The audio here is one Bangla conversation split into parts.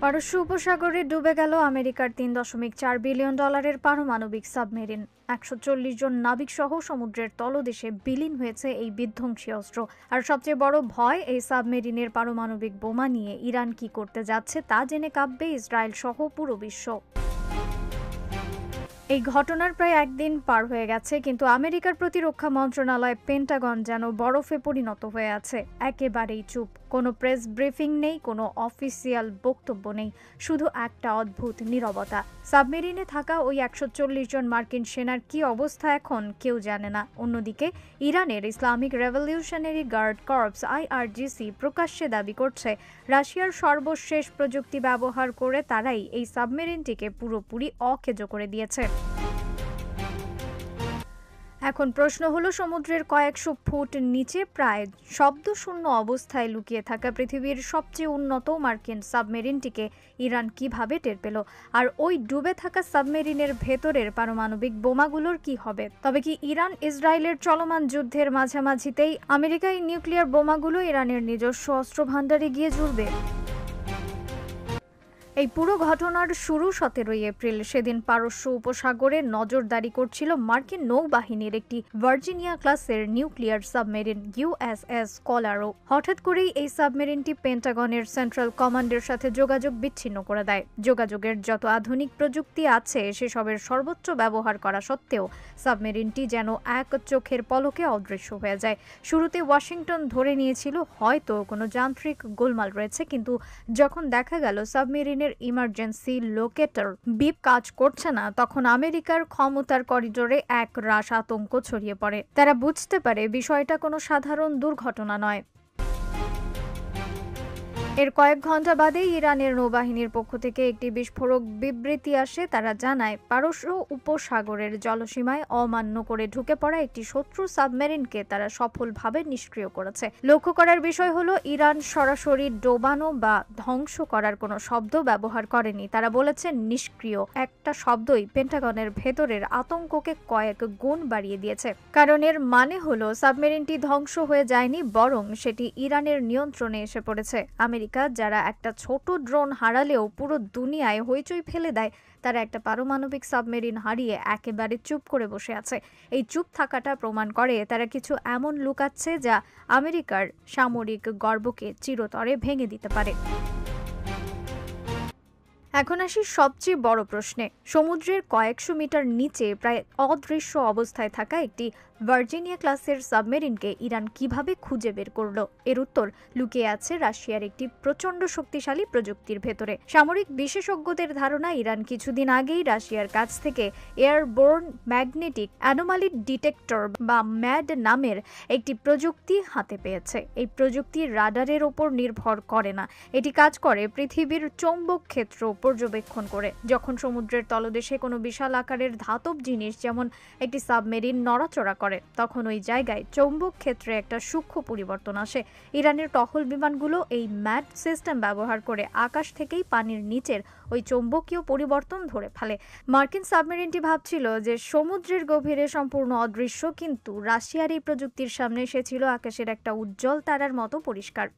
পারস্য উপসাগরে ডুবে গেল আমেরিকার $3.4 বিলিয়ন পারমাণবিক সাবমেরিন। 140 জন নাবিক সহ সমুদ্রের তলদেশে বিলীন হয়েছে এই বিধ্বংসী অস্ত্র। আর সবচেয়ে বড় ভয়, এই সাবমেরিনের পারমাণবিক বোমা নিয়ে ইরান কি করতে যাচ্ছে তা জেনে কাঁপবে ইসরায়েল সহ পুরো বিশ্ব। এই ঘটনার প্রায় একদিন পার হয়ে গেছে, কিন্তু আমেরিকার প্রতিরক্ষা মন্ত্রণালয় পেন্টাগন যেন বরফে পরিণত হয়ে আছে। একেবারেই চুপ, কোনো প্রেস ব্রিফিং নেই, কোনো অফিসিয়াল বক্তব্য নেই, শুধু একটা অদ্ভুত নীরবতা। সাবমেরিনে থাকা ওই 140 জন মার্কিন সেনার কি অবস্থা এখন কেউ জানে না। অন্যদিকে ইরানের Islamic revolutionary guard corps IRGC প্রকাশ্যে দাবি করছে রাশিয়ার সর্বশেষ প্রযুক্তি ব্যবহার করে তারাই এই সাবমেরিনটিকে পুরোপুরি অকেজো করে দিয়েছে। এখন প্রশ্ন হলো, সমুদ্রের কয়েকশো ফুট নিচে প্রায় শব্দশূন্য অবস্থায় লুকিয়ে থাকা পৃথিবীর সবচেয়ে উন্নত মার্কিন সাবমেরিনটিকে ইরান কিভাবে টের পেল? আর ওই ডুবে থাকা সাবমেরিনের ভেতরের পারমাণবিক বোমাগুলোর কি হবে? তবে কি ইরান ইসরায়েলের চলমান যুদ্ধের মাঝামাঝিতেই আমেরিকায় নিউক্লিয়ার বোমাগুলো ইরানের নিজস্ব অস্ত্রভান্ডারে গিয়ে জুড়বে? এই পুরো ঘটনার শুরু 17 এপ্রিল। সেদিন পারস্য উপসাগরে নজরদারি করছিল মার্কিন নৌবাহিনীর একটি ভার্জিনিয়া ক্লাসের নিউক্লিয়ার সাবমেরিন USS কলারো। হঠাৎ করেই এই সাবমেরিনটি পেন্টাগনের সেন্ট্রাল কমান্ডের সাথে যোগাযোগ বিচ্ছিন্ন করে দেয়। যোগাযোগের যত আধুনিক প্রযুক্তি আছে সেসবের সর্বোচ্চ ব্যবহার করা সত্ত্বেও সাবমেরিনটি যেন এক চোখের পলকে অদৃশ্য হয়ে যায়। শুরুতে ওয়াশিংটন ধরে নিয়েছিল হয়তো কোনো যান্ত্রিক গোলমাল রয়েছে, কিন্তু যখন দেখা গেল সাবমেরিনের ইমার্জেন্সি লোকেটর বিপ কাজ করছে না, তখন আমেরিকার ক্ষমতার করিডোরে এক রাশ আতঙ্ক ছড়িয়ে পড়ে। তারা বুঝতে পারে বিষয়টা কোনো সাধারণ দুর্ঘটনা নয়। এর কয়েক ঘন্টা বাদেই ইরানের নৌবাহিনীর পক্ষ থেকে একটি বিস্ফোরক বিবৃতি আসে। তারা জানায় পারস্য উপসাগরের জলসীমায় অমান্য করে ঢুকে পড়া একটি শত্রু সাবমেরিনকে তারা সফলভাবে নিষ্ক্রিয় করেছে। লক্ষ্য করার বিষয় হলো, ইরান সরাসরি ডোবানো বা ধ্বংস করার কোনো শব্দ ব্যবহার করেনি। তারা বলেছে নিষ্ক্রিয়। একটা শব্দই পেন্টাগনের ভেতরের আতঙ্ককে কয়েক গুণ বাড়িয়ে দিয়েছে। কারণ এর মানে হলো সাবমেরিনটি ধ্বংস হয়ে যায়নি, বরং সেটি ইরানের নিয়ন্ত্রণে এসে পড়েছে। আমেরিকা যারা একটা ছোট ড্রোন হারালেও পুরো দুনিয়ায় হইচই ফেলে দেয়, তারা একটা পারমাণবিক সাবমেরিন হারিয়ে একেবারে চুপ করে বসে আছে। এই চুপ থাকাটা প্রমাণ করে তারা কিছু এমন লুকাচ্ছে যা আমেরিকার সামরিক গর্বকে চিরতরে ভেঙে দিতে পারে। এখন আসি সবচেয়ে বড় প্রশ্নে। সমুদ্রের কয়েকশো মিটার নিচে প্রায় অদৃশ্য অবস্থায় থাকা একটি ভার্জিনিয়া ক্লাসের সাবমেরিনকে ইরান কিভাবে খুঁজে বের করলো? এর উত্তর লুকিয়ে আছে রাশিয়ার একটি প্রচণ্ড শক্তিশালী প্রযুক্তির ভেতরে। সামরিক বিশেষজ্ঞদের ধারণা, ইরান কিছুদিন আগেই রাশিয়ার কাছ থেকে এয়ারবোর্ন ম্যাগনেটিক অ্যানোমালি ডিটেক্টর বা ম্যাড নামের একটি প্রযুক্তি হাতে পেয়েছে। এই প্রযুক্তি রাডারের ওপর নির্ভর করে না, এটি কাজ করে পৃথিবীর চৌম্বক ক্ষেত্র পর্যবেক্ষণ করে। যখন সমুদ্রের তলদেশে কোনো বিশাল আকারের ধাতব জিনিস যেমন একটি সাবমেরিন নড়াচড়া করে, তখন ওই জায়গায় চৌম্বক ক্ষেত্রে একটা সূক্ষ্ম পরিবর্তন আসে। ইরানের টহল বিমানগুলো এই ম্যাড সিস্টেম ব্যবহার করে আকাশ থেকেই পানির নিচের ওই চৌম্বকীয় পরিবর্তন ধরে ফেলে। মার্কিন সাবমেরিনটি ভাবছিল যে সমুদ্রের গভীরে সম্পূর্ণ অদৃশ্য, কিন্তু রাশিয়ার এই প্রযুক্তির সামনে সে ছিল আকাশের একটা উজ্জ্বল তারার মতো পরিষ্কার।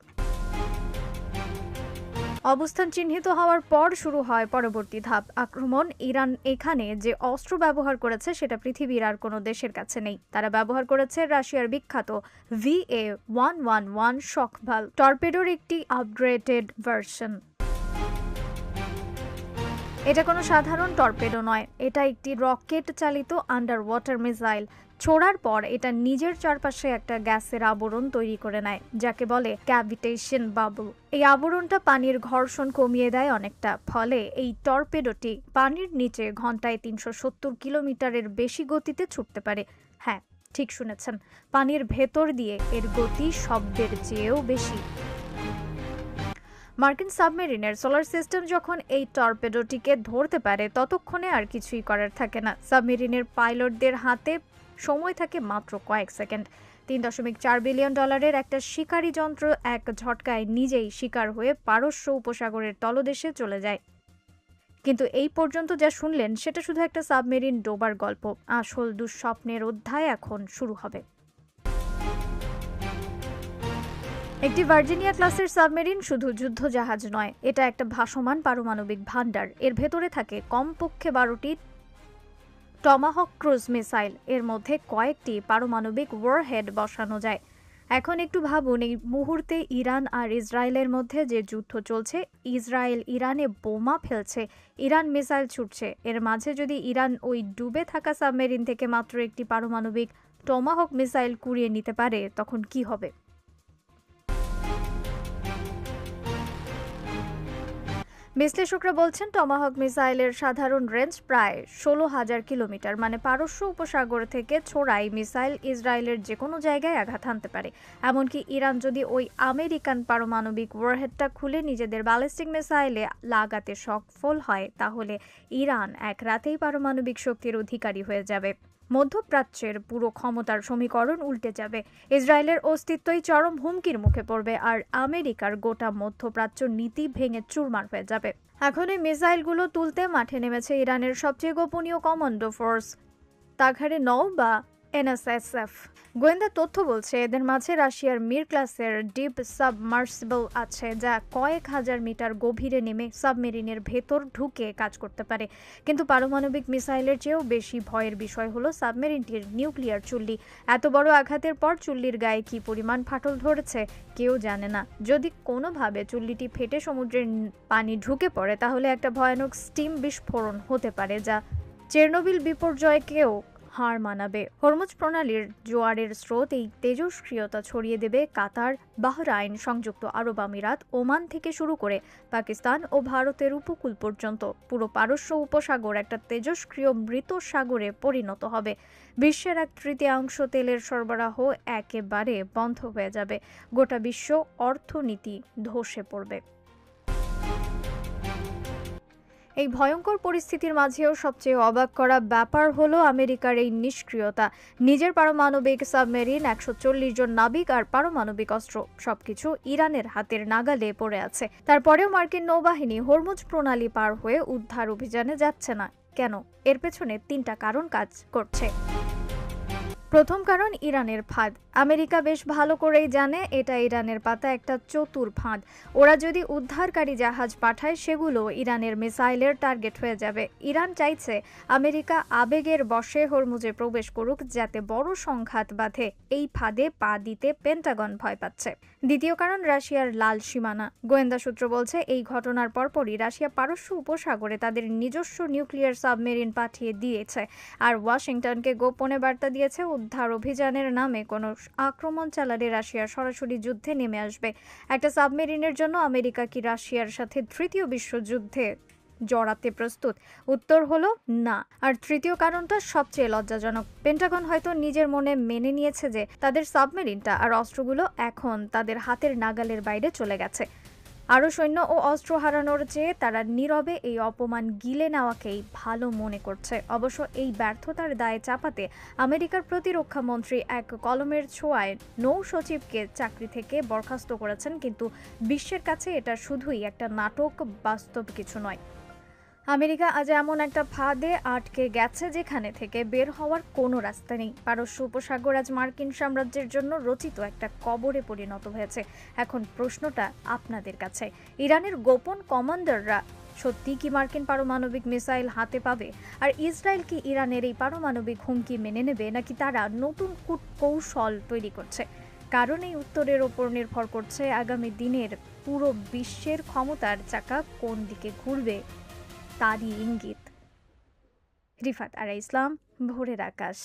অবস্থান চিহ্নিত হওয়ার পর শুরু হয় পরবর্তী ধাপ, আক্রমণ। ইরান এখানে যে অস্ত্র ব্যবহার করেছে সেটা পৃথিবীর আর কোনো দেশের কাছে নেই। তারা ব্যবহার করেছে রাশিয়ার বিখ্যাত VA-111 শক ভালভ টর্পেডোর একটি আপগ্রেডেড ভার্সন। এটা কোনো সাধারণ টর্পেডো নয়, এটা একটি রকেট চালিত আন্ডার ওয়াটার মিসাইল। ছোড়ার পর এটা নিজের চারপাশে একটা গ্যাসের আবরণ তৈরি করে নেয়, যাকে বলে ক্যাভিটেশন বাবল। এই আবরণটা পানির ঘর্ষণ কমিয়ে দেয় অনেকটা, ফলে এই টর্পেডোটি পানির নিচে ঘন্টায় 370 কিলোমিটারের বেশি গতিতে ছুটতে পারে। হ্যাঁ, ঠিক শুনেছেন, পানির ভেতর দিয়ে এর গতি শব্দের চেয়েও বেশি। মার্কিন সাবমেরিনের সোলার সিস্টেম যখন এই টর্পেডোটিকে ধরতে পারে, ততক্ষণে আর কিছুই করার থাকে না। সাবমেরিনের পাইলটদের হাতে সময় থাকে মাত্র কয়েক সেকেন্ড। $3.4 বিলিয়ন একটা শিকারী যন্ত্র এক ঝটকায় নিজেই শিকার হয়ে পারস্য উপসাগরের তলদেশে চলে যায়। কিন্তু এই পর্যন্ত যা শুনলেন সেটা শুধু একটা সাবমেরিন ডোবার গল্প। আসল দুঃস্বপ্নের অধ্যায় এখন শুরু হবে। একটি ভার্জিনিয়া ক্লাসের সাবমেরিন শুধু যুদ্ধজাহাজ নয়, এটা একটা ভাসমান পারমাণবিক ভান্ডার। এর ভেতরে থাকে কমপক্ষে 12টি টমাহক ক্রুজ মিসাইল, এর মধ্যে কয়েকটি পারমাণবিক ওয়ারহেড বসানো যায়। এখন একটু ভাবুন, এই মুহূর্তে ইরান আর ইসরায়েলের মধ্যে যে যুদ্ধ চলছে, ইসরায়েল ইরানে বোমা ফেলছে, ইরান মিসাইল ছুটছে, এর মাঝে যদি ইরান ওই ডুবে থাকা সাবমেরিন থেকে মাত্র একটি পারমাণবিক টমাহক মিসাইল কুড়িয়ে নিতে পারে, তখন কি হবে? বিশ্লেষকরা বলছেন টমাহক মিসাইলের সাধারণ রেঞ্জ প্রায় 16,000 কিলোমিটার, মানে পারস্য উপসাগর থেকে ছোড়া এই মিসাইল ইসরায়েলের যে কোনো জায়গায় আঘাত হানতে পারে। এমনকি ইরান যদি ওই আমেরিকান পারমাণবিক ওয়ারহেডটা খুলে নিজেদের ব্যালিস্টিক মিসাইলে লাগাতে সফল হয়, তাহলে ইরান এক রাতেই পারমাণবিক শক্তির অধিকারী হয়ে যাবে। মধ্যপ্রাচ্যের পুরো ক্ষমতার সমীকরণ উল্টে যাবে, ইসরায়েলের অস্তিত্বই চরম হুমকির মুখে পড়বে, আর আমেরিকার গোটা মধ্যপ্রাচ্য নীতি ভেঙে চুরমার হয়ে যাবে। এখন এই মিসাইলগুলো তুলতে মাঠে নেমেছে ইরানের সবচেয়ে গোপনীয় কমান্ডো ফোর্স তাঘারে 9 বা এনএসএসএফ। গোয়েন্দা তথ্য বলছে এদের মাঝে রাশিয়ার মির ক্লাসের ডিপ সাবমার্সিবল আছে, যা কয়েক হাজার মিটার গভীরে নেমে সাবমেরিনের ভেতর ঢুকে কাজ করতে পারে। কিন্তু পারমাণবিক মিসাইলের চেয়েও বেশি ভয়ের বিষয় হলো সাবমেরিনটির নিউক্লিয়ার চুল্লি। এত বড় আঘাতের পর চুল্লির গায়ে কি পরিমাণ ফাটল ধরেছে কেউ জানে না। যদি কোনোভাবে চুল্লিটি ফেটে সমুদ্রের পানি ঢুকে পড়ে, তাহলে একটা ভয়ানক স্টিম বিস্ফোরণ হতে পারে, যা চেরনোবিল বিপর্যয়কেও হার মানাবে। হরমুজ প্রণালীর জোয়ারের স্রোত এই তেজস্ক্রিয়তা ছড়িয়ে দেবে কাতার, বাহরাইন, সংযুক্ত আরব আমিরাত, ওমান থেকে শুরু করে পাকিস্তান ও ভারতের উপকূল পর্যন্ত। পুরো পারস্য উপসাগর একটা তেজস্ক্রিয় মৃত সাগরে পরিণত হবে। বিশ্বের 1/3 তেলের সরবরাহ একেবারে বন্ধ হয়ে যাবে। গোটা বিশ্ব অর্থনীতি ধসে পড়বে। এই ভয়ঙ্কর পরিস্থিতির মাঝেও সবচেয়ে অবাক করা ব্যাপার হলো আমেরিকার এই নিষ্ক্রিয়তা। নিজের পারমাণবিক সাবমেরিন, 140 জন নাবিক আর পারমাণবিক অস্ত্র সবকিছু ইরানের হাতের নাগালে পড়ে আছে। তারপরেও মার্কিন নৌবাহিনী হরমুজ প্রণালী পার হয়ে উদ্ধার অভিযানে যাচ্ছে না। কেন? এর পেছনে 3টা কারণ কাজ করছে। প্রথম কারণ ইরানের ফাঁদ। আমেরিকা বেশ ভালো করেই জানে এটা ইরানের পাতা একটা চতুর ফাঁদ। ওরা যদি উদ্ধারকারী জাহাজ পাঠায়, সেগুলো ইরানের মিসাইলের টার্গেট হয়ে যাবে। ইরান চাইছে আমেরিকা আবেগের বশে হরমুজে প্রবেশ করুক, যাতে বড় সংঘাত বাধে। এই ফাঁদে পা দিতে পেন্টাগন ভয় পাচ্ছে। দ্বিতীয় কারণ রাশিয়ার লাল সীমানা। গোয়েন্দা সূত্র বলছে এই ঘটনার পরপরই রাশিয়া পারস্য উপসাগরে তাদের নিজস্ব নিউক্লিয়ার সাবমেরিন পাঠিয়ে দিয়েছে, আর ওয়াশিংটনকে গোপনে বার্তা দিয়েছে উদ্ধার অভিযানের নামে কোনো আক্রমণ চালালে রাশিয়া সরাসরি যুদ্ধে নেমে আসবে। একটা সাবমেরিনের জন্য আমেরিকা কি রাশিয়ার সাথে তৃতীয় বিশ্বযুদ্ধে জড়াতে প্রস্তুত? উত্তর হলো না। আর তৃতীয় কারণটা সবচেয়ে লজ্জাজনক। পেন্টাগন হয়তো নিজের মনে মেনে নিয়েছে যে তাদের সাবমেরিনটা আর অস্ত্রগুলো এখন তাদের হাতের নাগালের বাইরে চলে গেছে। আরও সৈন্য ও অস্ত্র হারানোর চেয়ে তারা নীরবে এই অপমান গিলে নেওয়াকেই ভালো মনে করছে। অবশ্য এই ব্যর্থতার দায়ে চাপাতে আমেরিকার প্রতিরক্ষা মন্ত্রী এক কলমের ছোঁয়ায় নৌ সচিবকে চাকরি থেকে বরখাস্ত করেছেন, কিন্তু বিশ্বের কাছে এটা শুধুই একটা নাটক, বাস্তব কিছু নয়। আমেরিকা আজ এমন একটা ফাঁদে আটকে গেছে যেখানে থেকে বের হওয়ার কোনো রাস্তা নেই। পারস্য উপসাগর আজ মার্কিন সাম্রাজ্যের জন্য রচিত একটা কবরে পরিণত হয়েছে। এখন প্রশ্নটা আপনাদের কাছে, ইরানের গোপন কমান্ডাররা সত্যি কি মার্কিন পারমাণবিক মিসাইল হাতে পাবে? আর ইসরায়েল কি ইরানের এই পারমাণবিক হুমকি মেনে নেবে, নাকি তারা নতুন কূটকৌশল তৈরি করছে? কারণ এই উত্তরের ওপর নির্ভর করছে আগামী দিনের পুরো বিশ্বের ক্ষমতার চাকা কোন দিকে ঘুরবে তারই ইঙ্গিত। রিফাত আরা ইসলাম, ভোরের আকাশ।